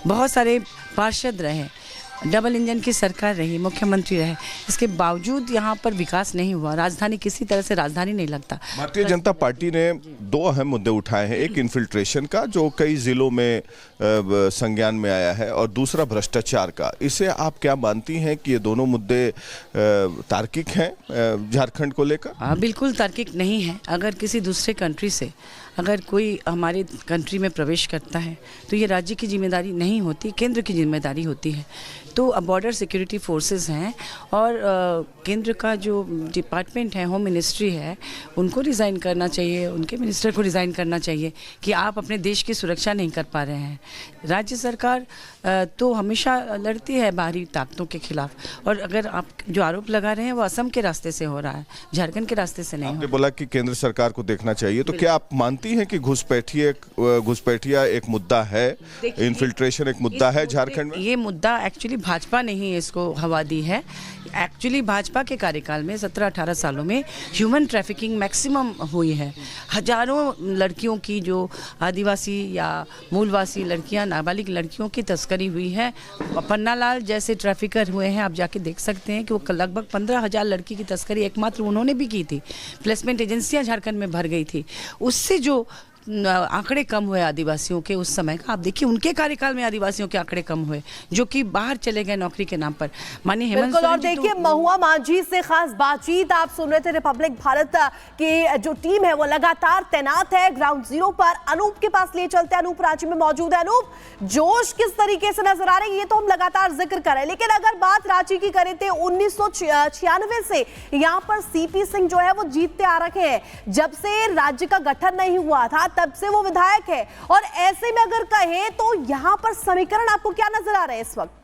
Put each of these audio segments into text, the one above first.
बहुत सारे पार्षद रहे, डबल इंजन की सरकार रही, मुख्यमंत्री रहे, इसके बावजूद यहाँ पर विकास नहीं हुआ। राजधानी किसी तरह से राजधानी नहीं लगता। भारतीय जनता पार्टी ने दो अहम मुद्दे उठाए हैं, एक इन्फिल्ट्रेशन का जो कई जिलों में संज्ञान में आया है, और दूसरा भ्रष्टाचार का। इसे आप क्या मानती हैं कि ये दोनों मुद्दे तार्किक हैं झारखंड को लेकर? बिल्कुल तार्किक नहीं है। अगर किसी दूसरे कंट्री से अगर कोई हमारे कंट्री में प्रवेश करता है तो ये राज्य की जिम्मेदारी नहीं होती, केंद्र की जिम्मेदारी होती है। तो अब बॉर्डर सिक्योरिटी फोर्सेस हैं और केंद्र का जो डिपार्टमेंट है, होम मिनिस्ट्री है, उनको रिज़ाइन करना चाहिए, उनके मिनिस्टर को रिज़ाइन करना चाहिए कि आप अपने देश की सुरक्षा नहीं कर पा रहे हैं। राज्य सरकार तो हमेशा लड़ती है बाहरी ताकतों के खिलाफ, और अगर आप जो आरोप लगा रहे हैं वो असम के रास्ते से हो रहा है, झारखंड के रास्ते से नहीं। आपने बोला कि केंद्र सरकार को देखना चाहिए, तो क्या आप मानती हैं कि घुसपैठिया एक मुद्दा है, इन्फिल्ट्रेशन एक मुद्दा है झारखंड में? ये मुद्दा एक्चुअली भाजपा ने ही इसको हवा दी है। एक्चुअली भाजपा के कार्यकाल में 17-18 सालों में ह्यूमन ट्रैफिकिंग मैक्सिमम हुई है। हजारों लड़कियों की, जो आदिवासी या मूलवासी लड़कियां, नाबालिग लड़कियों की तस्करी हुई है। पन्नालाल जैसे ट्रैफिकर हुए हैं, आप जाके देख सकते हैं कि वो लगभग 15,000 लड़की की तस्करी एकमात्र उन्होंने भी की थी। प्लेसमेंट एजेंसियां झारखंड में भर गई थी। उससे जो आंकड़े कम हुए आदिवासियों के उस समय का, आप देखिए उनके कार्यकाल में आदिवासियों के आंकड़े कम हुए जो कि बाहर चले गए नौकरी के नाम पर। माननीय हेमंत सोरेन जी, और देखिए महुआ मांझी से खास बातचीत आप सुन रहे थे। रिपब्लिक भारत की जो टीम है वो लगातार तैनात है ग्राउंड जीरो पर। अनूप के पास लिए चलते हैं, अनूप रांची में मौजूद है। अनूप, जोश किस तरीके से नजर आ रही है ये तो हम लगातार जिक्र कर रहे हैं, लेकिन अगर बात रांची की करें तो 1996 से यहाँ पर सीपी सिंह जो है वो जीतते आ रखे हैं। जब से राज्य का गठन नहीं हुआ था तब से वो विधायक है, और ऐसे में अगर कहें तो यहां पर समीकरण आपको क्या नजर आ रहा है इस वक्त?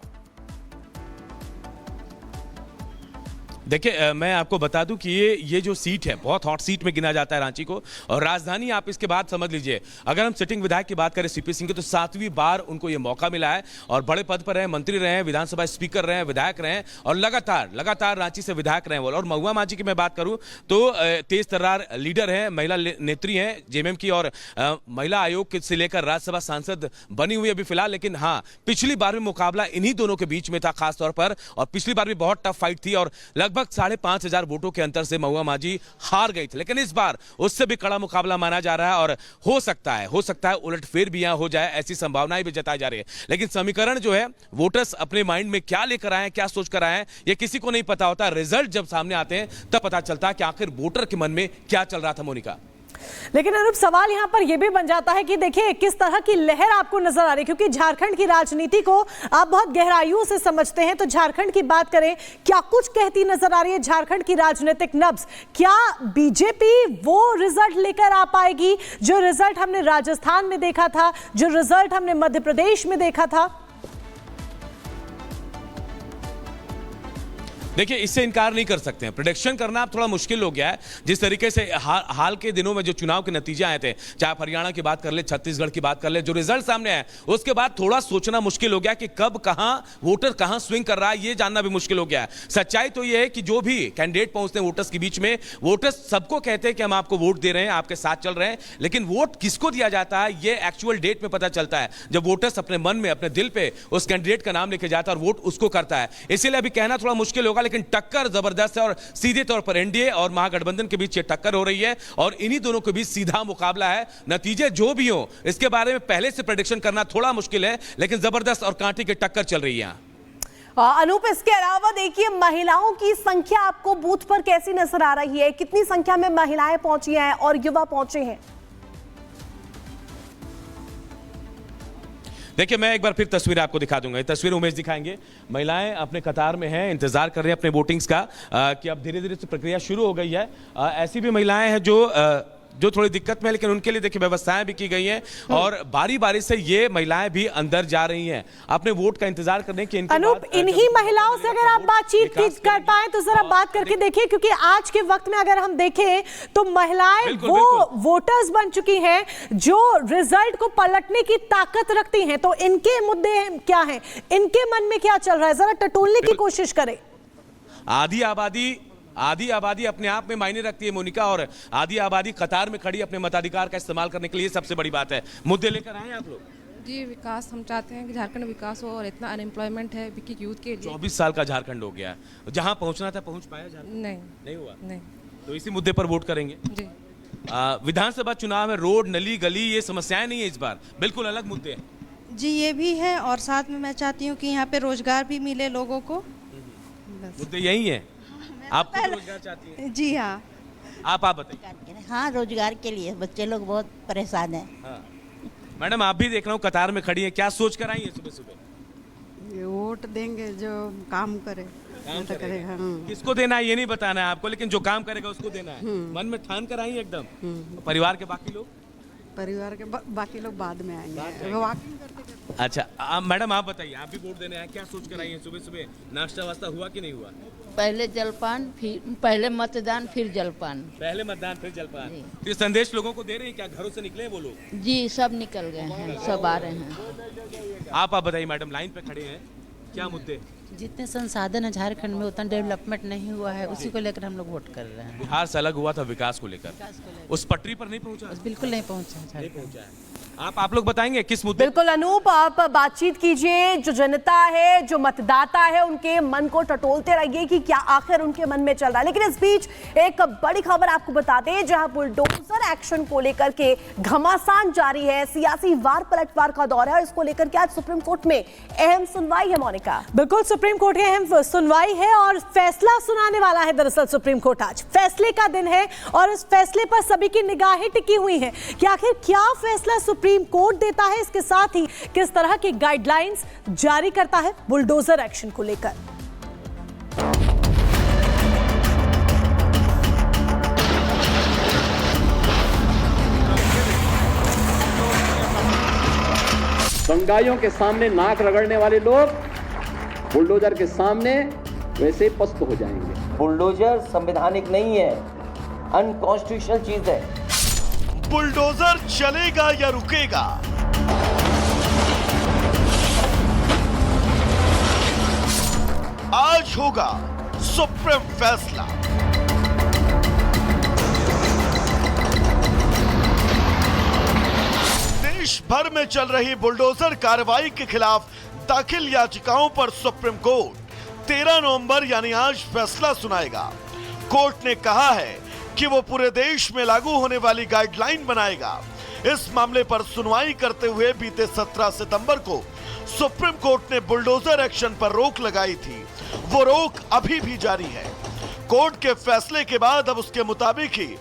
देखिए, मैं आपको बता दूं कि ये जो सीट है बहुत हॉट सीट में गिना जाता है रांची को, और राजधानी आप इसके बाद समझ लीजिए। अगर हम सिटिंग विधायक की बात करें सीपी सिंह की, तो 7वीं बार उनको ये मौका मिला है, और बड़े पद पर रहे, मंत्री रहे हैं, विधानसभा स्पीकर रहे हैं, विधायक रहे हैं, और लगातार रांची से विधायक रहे हैं। और महुआ मांझी की मैं बात करूं तो तेज तर्रार लीडर है, महिला नेत्री है जेएमएम की, और महिला आयोग से लेकर राज्यसभा सांसद बनी हुई अभी फिलहाल। लेकिन हाँ, पिछली बार भी मुकाबला इन्हीं दोनों के बीच में था खासतौर पर, और पिछली बार भी बहुत टफ फाइट थी, और लगभग 5,500 वोटों के अंतर से महुआ मांझी हार गई थी। लेकिन इस बार उससे भी कड़ा मुकाबला माना जा रहा है, और हो सकता है उलटफेर भी यहां हो जाए, ऐसी संभावनाएं भी जताई जा रही है। लेकिन समीकरण जो है, वोटर्स अपने माइंड में क्या लेकर आए हैं, क्या सोच कर आए हैं, ये किसी को नहीं पता होता। रिजल्ट जब सामने आते हैं तब पता चलता है कि आखिर वोटर के मन में क्या चल रहा था। मोनिका, लेकिन अनूप, सवाल यहां पर यह भी बन जाता है कि देखिए किस तरह की लहर आपको नजर आ रही है, क्योंकि झारखंड की राजनीति को आप बहुत गहराइयों से समझते हैं। तो झारखंड की बात करें, क्या कुछ कहती नजर आ रही है झारखंड की राजनीतिक नब्ज? क्या बीजेपी वो रिजल्ट लेकर आ पाएगी जो रिजल्ट हमने राजस्थान में देखा था, जो रिजल्ट हमने मध्य प्रदेश में देखा था? देखिए, इससे इनकार नहीं कर सकते हैं। प्रेडिक्शन करना अब थोड़ा मुश्किल हो गया है। जिस तरीके से हाल के दिनों में जो चुनाव के नतीजे आए थे, चाहे हरियाणा की बात कर ले, छत्तीसगढ़ की बात कर ले, जो रिजल्ट सामने आए उसके बाद थोड़ा सोचना मुश्किल हो गया कि कब कहां वोटर कहां स्विंग कर रहा है, ये जानना भी मुश्किल हो गया है। सच्चाई तो ये है कि जो भी कैंडिडेट पहुंचते हैं वोटर्स के बीच में, वोटर्स सबको कहते हैं कि हम आपको वोट दे रहे हैं, आपके साथ चल रहे हैं, लेकिन वोट किसको दिया जाता है ये एक्चुअल डेट में पता चलता है, जब वोटर्स अपने मन में, अपने दिल पे उस कैंडिडेट का नाम लेके जाता है और वोट उसको करता है। इसीलिए अभी कहना थोड़ा मुश्किल होगा, लेकिन टक्कर जबरदस्त है, और सीधे तौर पर एनडीए और महागठबंधन के बीच ये टक्कर हो रही है, और इन्हीं दोनों के बीच सीधा मुकाबला है। नतीजे जो भी हो, इसके बारे में पहले से प्रेडिक्शन करना थोड़ा मुश्किल है, लेकिन जबरदस्त और कांटे की टक्कर चल रही है। अनूप, इसके अलावा देखिए महिलाओं की संख्या आपको बूथ पर कैसी नजर आ रही है? कितनी संख्या में महिलाएं पहुंची हैं और युवा पहुंचे हैं? देखिए, मैं एक बार फिर तस्वीर आपको दिखा दूंगा। ये तस्वीर उमेश दिखाएंगे। महिलाएं अपने कतार में हैं, इंतजार कर रहे हैं अपने वोटिंग्स का कि अब धीरे धीरे से प्रक्रिया शुरू हो गई है। ऐसी भी महिलाएं हैं जो थोड़ी दिक्कत में है, लेकिन उनके लिए देखिए व्यवस्थाएं भी की गई हैं, और बारी बारी से ये महिलाएं भी अंदर जा रही हैं अपने वोट का इंतजार करने की। अनूप, इन्हीं महिलाओं से अगर आप बातचीत कर पाए तो जरा बात करके देखिए, क्योंकि आज के वक्त में अगर हम देखें तो महिलाएं वो वोटर्स बन चुकी हैं जो रिजल्ट को पलटने की ताकत रखती हैं। तो इनके मुद्दे क्या हैं, इनके मन में क्या चल रहा है, जरा टटोलने की कोशिश करें। आधी आबादी अपने आप में मायने रखती है मोनिका, और आधी आबादी कतार में खड़ी अपने मताधिकार का इस्तेमाल करने के लिए सबसे बड़ी बात है। मुद्दे लेकर आए आप लोग? जी विकास हम चाहते हैं कि झारखंड विकास हो और इतना अनएम्प्लॉयमेंट है कि यूथ के लिए 24 साल का झारखंड हो गया, जहां पहुंचना था पहुंच पाया झारखंड? नहीं नहीं हुआ। नहीं तो इसी मुद्दे पर वोट करेंगे। जी विधानसभा चुनाव में रोड, नली, गली ये समस्याएं नहीं है इस बार, बिल्कुल अलग मुद्दे हैं। जी ये भी है और साथ में मैं चाहती हूँ कि यहाँ पे रोजगार भी मिले लोगों को। बस मुद्दे यही है। आप खुद रोजगार चाहती हैं? जी हाँ। आप बताइए। हाँ, रोजगार के लिए बच्चे लोग बहुत परेशान हैं। हाँ। मैडम आप भी देख रहा हूँ कतार में खड़ी हैं, क्या सोच कर आई हैं सुबह सुबह? ये वोट देंगे जो काम करे। काम तो करेगा। हाँ। किसको देना है ये नहीं बताना है आपको, लेकिन जो काम करेगा उसको देना है। मन में ठान कर आई एकदम। परिवार के बाकी लोग? परिवार के बाकी लोग बाद में आएंगे। वॉकिंग करते करते। अच्छा मैडम आप बताइए, आप भी वोट देने आए, क्या सोच कर आई हैं सुबह सुबह? नाश्ता वास्ता हुआ कि नहीं हुआ? पहले जलपान, फिर पहले मतदान, फिर जलपान। पहले मतदान फिर जलपान। तो ये संदेश लोगों को दे रहे हैं, क्या घरों से निकले हैं वो लोग? जी सब निकल गए हैं, सब आ रहे हैं। आप बताइए मैडम, लाइन पे खड़े हैं, क्या मुद्दे? जितने संसाधन है झारखंड में उतना डेवलपमेंट नहीं हुआ है, उसी को लेकर हम लोग वोट कर रहे हैं। बिहार से अलग हुआ था विकास को लेकर, उस पटरी पर नहीं पहुंचा? बिल्कुल नहीं पहुंचा नहीं झारखंड। पहुंचा है। आप लोग बताएंगे किस मुद्दे? बिल्कुल अनूप, आप बातचीत कीजिए। जो जनता है, जो मतदाता है, उनके मन को टटोलते रहिए कि क्या आखिर उनके मन में चल रहा है। लेकिन इस बीच एक बड़ी खबर आपको बताते हैं, जहां बुलडोजर एक्शन को लेकर के घमासान जारी है, सियासी वार पलटवार का दौर है और इसको लेकर के आज सुप्रीम कोर्ट में अहम सुनवाई है। मोनिका, बिल्कुल सुप्रीम कोर्ट की अहम सुनवाई है और फैसला सुनाने वाला है। दरअसल सुप्रीम कोर्ट आज फैसले का दिन है और इस फैसले पर सभी की निगाहें टिकी हुई हैं कि आखिर क्या फैसला सुप्रीम कोर्ट देता है, इसके साथ ही किस तरह की गाइडलाइंस जारी करता है बुलडोजर एक्शन को लेकर। दंगाइयों के सामने नाक रगड़ने वाले लोग बुलडोजर के सामने वैसे ही पस्त हो जाएंगे। बुलडोजर संवैधानिक नहीं है, अनकॉन्स्टिट्यूशनल चीज है। बुलडोजर चलेगा या रुकेगा? आज होगा सुप्रीम फैसला। देश भर में चल रही बुलडोजर कार्रवाई के खिलाफ दाखिल याचिकाओं पर सुप्रीम कोर्ट 13 नवंबर यानी आज फैसला सुनाएगा। कोर्ट ने कहा है कि वो पूरे देश में लागू होने वाली गाइडलाइन बनाएगा। इस मामले पर सुनवाई करते हुए बीते 17 सितंबर को सुप्रीम कोर्ट ने बुलडोजर एक्शन पर रोक लगाई थी। वो रोक अभी भी जारी है। कोर्ट के फैसले के बाद अब उसके मुताबिक ही